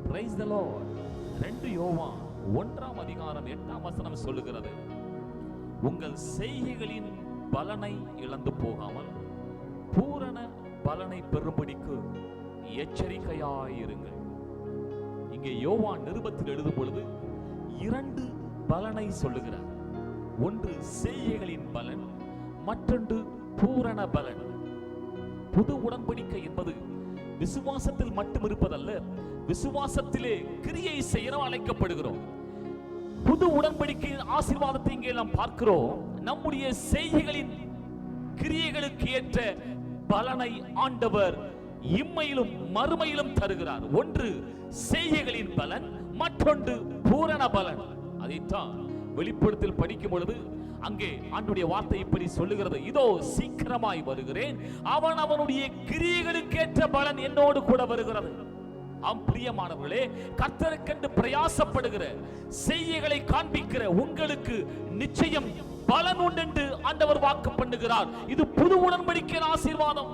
Praise the Lord. 2 யோவான் 1ஆம் அதிகாரம் 8ஆம் வசனம் சொல்லுகிறது, உங்கள் செய்கைகளின் பலனை இழந்து போகாமல் பூரண பலனை பெறும்படிக்கு எச்சரிக்கையாயிருங்கள். இங்கே யோவான் நிருபத்தில் எழுதும் பொழுது 2 பலனை சொல்லுகிறார். ஒன்று செய்கைகளின் பலன், மற்றொன்று பூரண பலன். புது உடன்படிக்கை என்பது விசுவாசத்தில் மட்டும் இருப்பதல்ல, விசுவாசத்திலே கிரியை செய்ய அழைக்கப்படுகிறோம். புது உடன்படிக்கையின் ஆசீர்வாதத்தை இங்கே நாம் பார்க்கிறோம். நம்முடைய செய்கைகளின் கிரியைகளுக்கு ஏற்ற பலனை ஆண்டவர் இம்மையிலும் மறுமையிலும் தருகிறார். ஒன்று செய்கைகளின் பலன், மற்றொன்று பூரண பலன். அதைத்தான் வெளிப்படுத்தல் படிக்கும் பொழுது அங்கே ஆண்டவருடைய வார்த்தை இப்படி சொல்லுகிறது, இதோ சீக்கிரமாய் வருகிறேன், அவன் அவனுடைய கிரியைகளுக்கேற்ற பலன் என்னோடு கூட வருகிறது. பிரியமானவர்களே, கர்த்தருக்கென்று பிரயாசப்படுகிற செய்கைகளை காண்பிக்கிற உங்களுக்கு நிச்சயம் பலன் உண்டு என்று ஆண்டவர் வாக்கு பண்ணுகிறார். இது புது உடன்படிக்கையின் ஆசீர்வாதம்.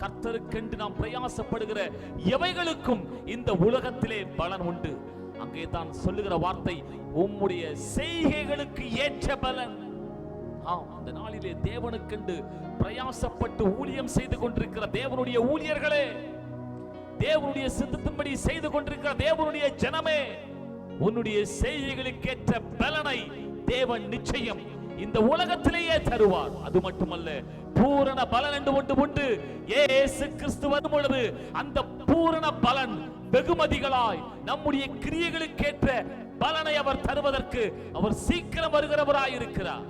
கர்த்தருக்கென்று நாம் பிரயாசப்படுகிற எவைகளுக்கும் இந்த உலகத்திலே பலன் உண்டு. அங்கே தான் சொல்லுகிற வார்த்தை, உம்முடைய செய்கைகளுக்கு ஏற்ற பலன். அந்த நாளிலே தேவனுக்கென்று பிரயாசப்பட்டு ஊழியம் செய்து கொண்டிருக்கிற தேவனுடைய ஊழியர்களே, தேவனுடைய சித்தத்தின்படி செய்து கொண்டிருக்கிற தேவனுடைய ஜனமே, உன்னுடைய செய்கைகளுக்கு ஏற்ற பலனை தேவன் நிச்சயம் இந்த உலகத்திலேயே தருவார். அது மட்டுமல்ல, பூரண பலன் என்று ஒன்று உண்டு. இயேசு கிறிஸ்து வரும் பொழுது அந்த பூரண பலன் வெகுமதிகளாய் நம்முடைய கிரியைகளுக்கேற்ற பலனை அவர் தருவதற்கு அவர் சீக்கிரம் வருகிறவராய் இருக்கிறார்.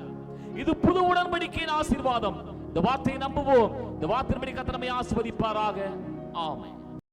இது புது உடன்படிக்கையின் ஆசீர்வாதம். இந்த வார்த்தையை நம்புவோம். இந்த வார்த்தையின்படி கர்த்தர் நம்மை ஆசீர்வதிப்பாராக. ஆமென்.